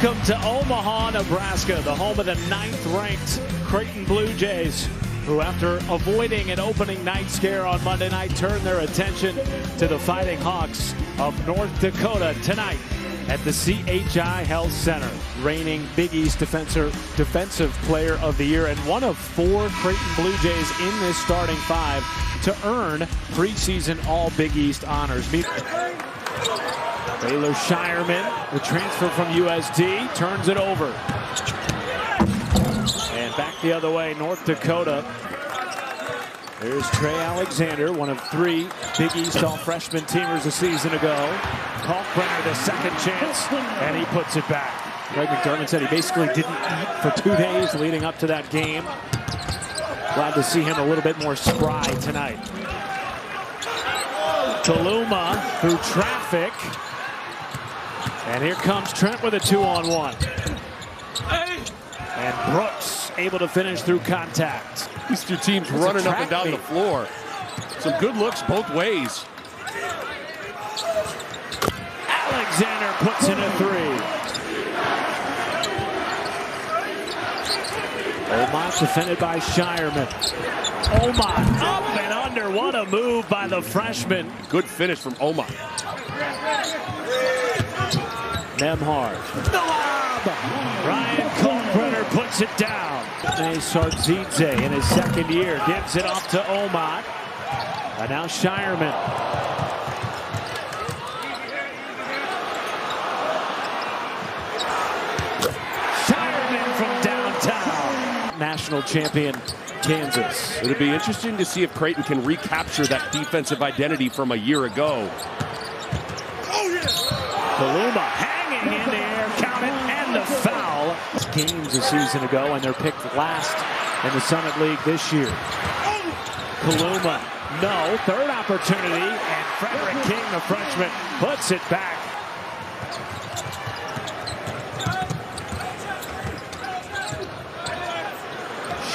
Welcome to Omaha, Nebraska, the home of the 9th-ranked Creighton Blue Jays, who, after avoiding an opening night scare on Monday night, turned their attention to the Fighting Hawks of North Dakota tonight at the CHI Health Center. Reigning Big East Defensive Player of the Year and one of 4 Creighton Blue Jays in this starting 5 to earn preseason All-Big East honors. Baylor Shireman, the transfer from USD, turns it over. And back the other way, North Dakota. There's Trey Alexander, one of 3 Big East All-Freshman teamers a season ago. Kalkbrenner, the second chance, and he puts it back. Greg McDermott said he basically didn't eat for 2 days leading up to that game. Glad to see him a little bit more spry tonight. Kaluma through traffic. And here comes Trent with a 2-on-1. And Brooks able to finish through contact. These 2 teams running up and down the floor. Some good looks both ways. Alexander puts in a 3. Omot defended by Shireman. Omot up and under. What a move by the freshman. Good finish from Omot. Nemhard. The lob! Ryan Kalkbrenner puts it down. Sardzidze in his second year gives it off to Omot. And now Shireman. Shireman from downtown. National champion Kansas. It'll be interesting to see if Creighton can recapture that defensive identity from a year ago. Kaluma hanging in the air, count it, and the foul. Games a season ago, and they're picked last in the Summit League this year. Kaluma, no, third opportunity, and Frederick King, the freshman, puts it back.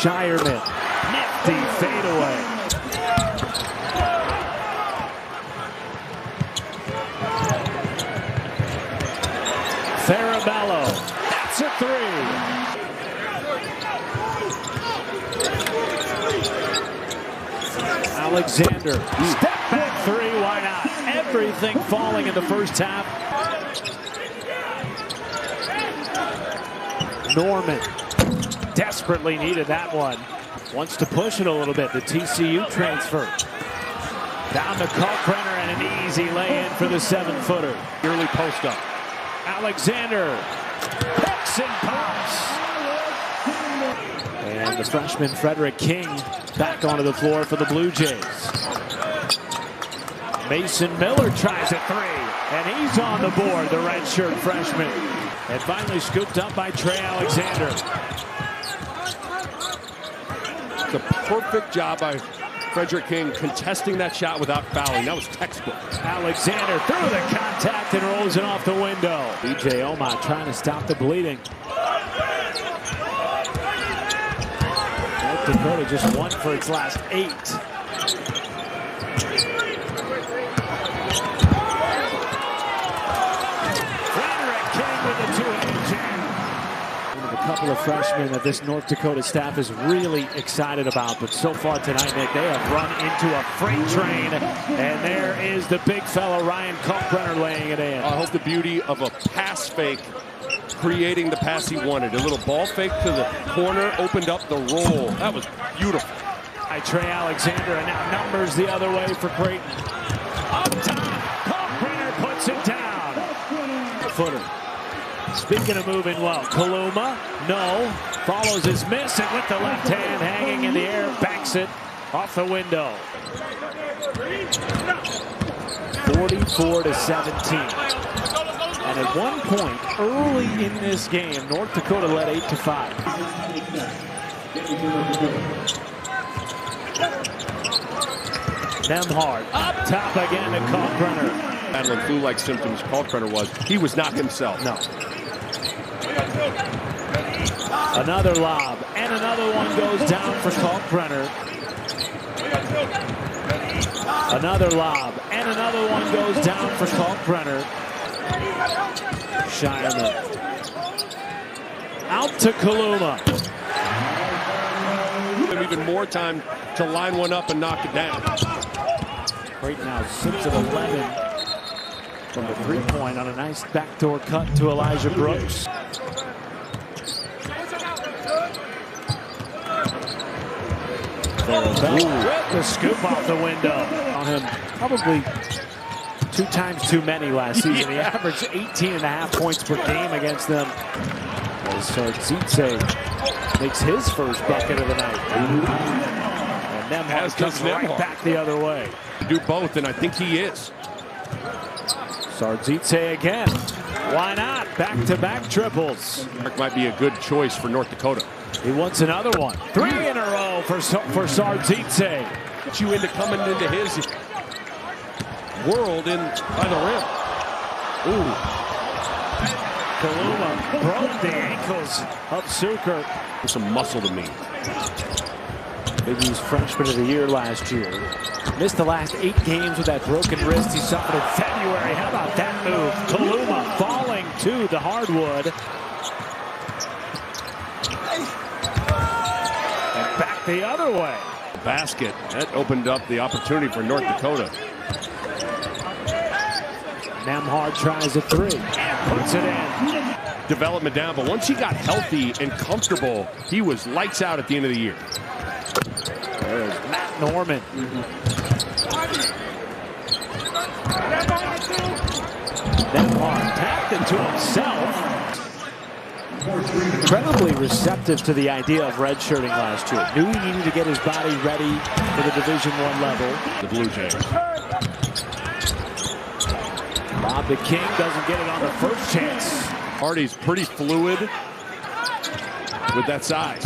Shireman, nifty fadeaway. Farabello, that's a 3. Alexander, step back 3, why not? Everything falling in the first half. Norman desperately needed that one. Wants to push it a little bit, the TCU transfer. Down to Kalkbrenner and an easy lay-in for the 7-footer. Early post-up. Alexander picks and pops. And the freshman Frederick King back onto the floor for the Blue Jays. Mason Miller tries a 3, and he's on the board, the redshirt freshman. And finally scooped up by Trey Alexander. It's a perfect job by Frederick King contesting that shot without fouling. That was textbook. Alexander through the contact and rolls it off the window. B.J. Omot trying to stop the bleeding. North Dakota just won for its last 8. Frederick King with a 2-hand jam. One of a couple of freshmen that this North Dakota staff is really excited about, but so far tonight, Nick, they have run into a freight train, and there is the big fella Ryan Kalkbrenner laying it in. I hope the beauty of a pass fake creating the pass he wanted. A little ball fake to the corner, opened up the roll. That was beautiful. By Trey Alexander, and now numbers the other way for Creighton. Up top, Kalkbrenner puts it down. Footer. Speaking of moving well, Kaluma, no, follows his miss, and with the left hand hanging in the air, banks it off the window. 44-17. And at one point early in this game, North Dakota led 8-5. Nemhard up top again to Kalkbrenner. Battling flu-like symptoms, Kalkbrenner was. He was not himself. No. Another lob, and another one goes down for Kalkbrenner. Another lob, and another one goes down for Kalkbrenner. Shireman. Out to Kaluma. Even more time to line one up and knock it down. Creighton now 6 of 11 from the three-point on a nice backdoor cut to Elijah Brooks. With the scoop off the window on him. Probably 2 times too many last season. He averaged 18.5 points per game against them. As Sardzitse makes his first bucket of the night. And Nemhard comes right back the other way. Do both, and I think he is. Sardzitse again. Why not? Back-to-back triples. Might be a good choice for North Dakota. He wants another one. 3 in a row for Sardzitse. Get you into coming into his world in by the rim. Ooh. Kaluma broke the ankles of Suker. Some muscle to me. Big East freshman of the year last year. Missed the last 8 games with that broken wrist he suffered in February. How about that move? Kaluma falling to the hardwood. And back the other way. Basket. That opened up the opportunity for North Dakota. Nemhard tries a 3 and puts it in. Development down, but once he got healthy and comfortable, he was lights out at the end of the year. There's Matt Norman. Nemhard tapped into himself. Incredibly receptive to the idea of redshirting last year. Knew he needed to get his body ready for the Division I level. The Blue Jays. Bob the King doesn't get it on the first chance. Hardy's pretty fluid with that size.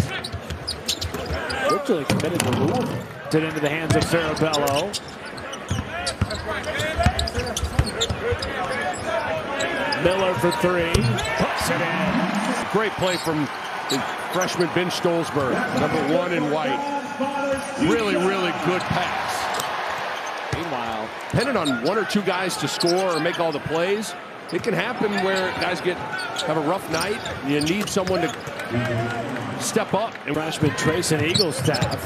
Virtually committed to Louisville. It into the hands of Farabello. Miller for 3. Puts it in. Great play from the freshman Ben Stolzberg, #1 in white. Really, really good pass. Meanwhile, depending on 1 or 2 guys to score or make all the plays, it can happen where guys have a rough night. You need someone to step up. And freshman Trayson Eaglestaff.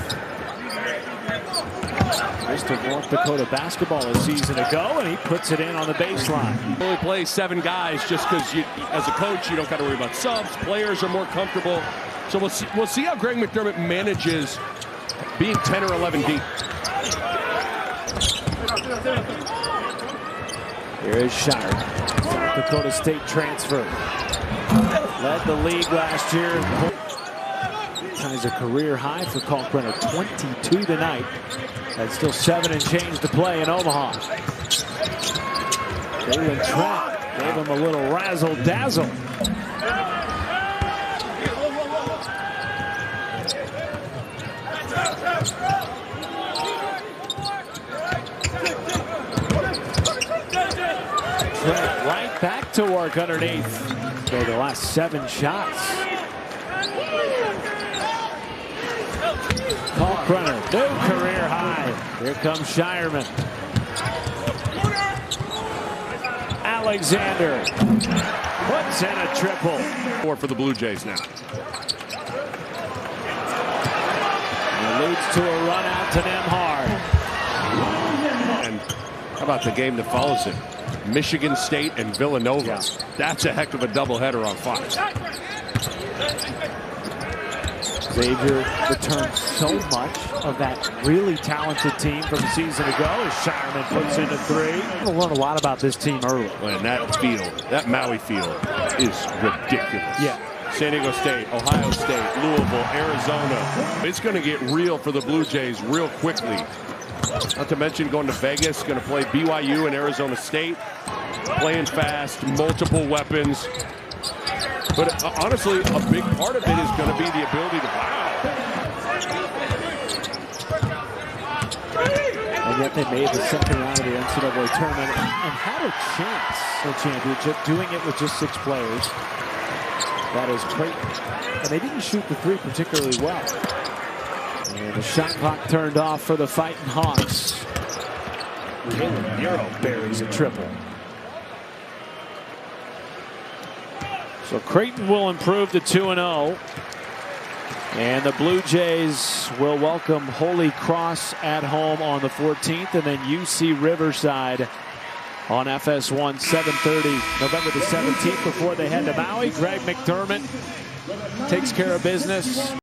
Mr. North Dakota basketball a season ago, and he puts it in on the baseline. Only play 7 guys just because as a coach, you don't got to worry about subs. Players are more comfortable. So we'll see how Greg McDermott manages being 10 or 11 deep. Here is Shire, South Dakota State transfer. Led the league last year. Ties a career high for Kalkbrenner, 22 tonight. And still 7 and change to play in Omaha. Jalen Trent gave him a little razzle-dazzle. Trent right back to work underneath. Made the last 7 shots. Kalkbrenner, new career high. Here comes Shireman. Alexander puts in a triple. 4 for the Blue Jays now. And leads to a run out to Nemhard. And how about the game that follows it? Michigan State and Villanova. Yeah. That's a heck of a doubleheader on Fox. Xavier returned so much of that really talented team from a season ago as Shireman puts in a 3. We'll learn a lot about this team early. And that field, that Maui field, is ridiculous. Yeah. San Diego State, Ohio State, Louisville, Arizona. It's going to get real for the Blue Jays real quickly. Not to mention going to Vegas, going to play BYU and Arizona State. Playing fast, multiple weapons. But honestly, a big part of it is going to be the ability to And yet they made the second round of the NCAA tournament and had a chance for a championship, doing it with just 6 players. That is Creighton. And they didn't shoot the 3 particularly well. And the shot clock turned off for the Fighting Hawks. Caleb Nero buries a triple. So Creighton will improve to 2-0. And the Blue Jays will welcome Holy Cross at home on the 14th, and then UC Riverside on FS1, 7:30, November the 17th, before they head to Maui. Greg McDermott takes care of business.